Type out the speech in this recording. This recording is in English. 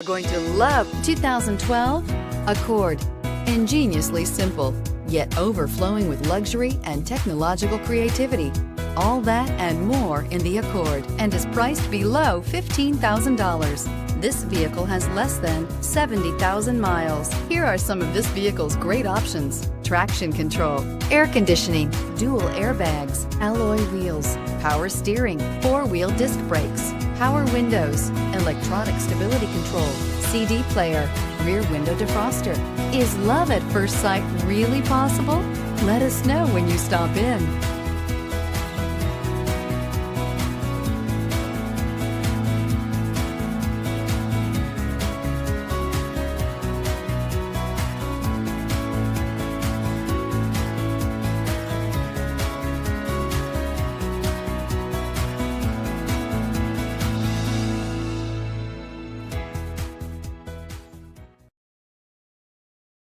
You're going to love 2012 Accord. Ingeniously simple, yet overflowing with luxury and technological creativity. All that and more in the Accord, and is priced below $15,000. This vehicle has less than 70,000 miles. Here are some of this vehicle's great options: traction control, air conditioning, dual airbags, alloy wheels, power steering, four-wheel disc brakes, power windows, electronic stability control, CD player, rear window defroster. Is love at first sight really possible? Let us know when you stop in.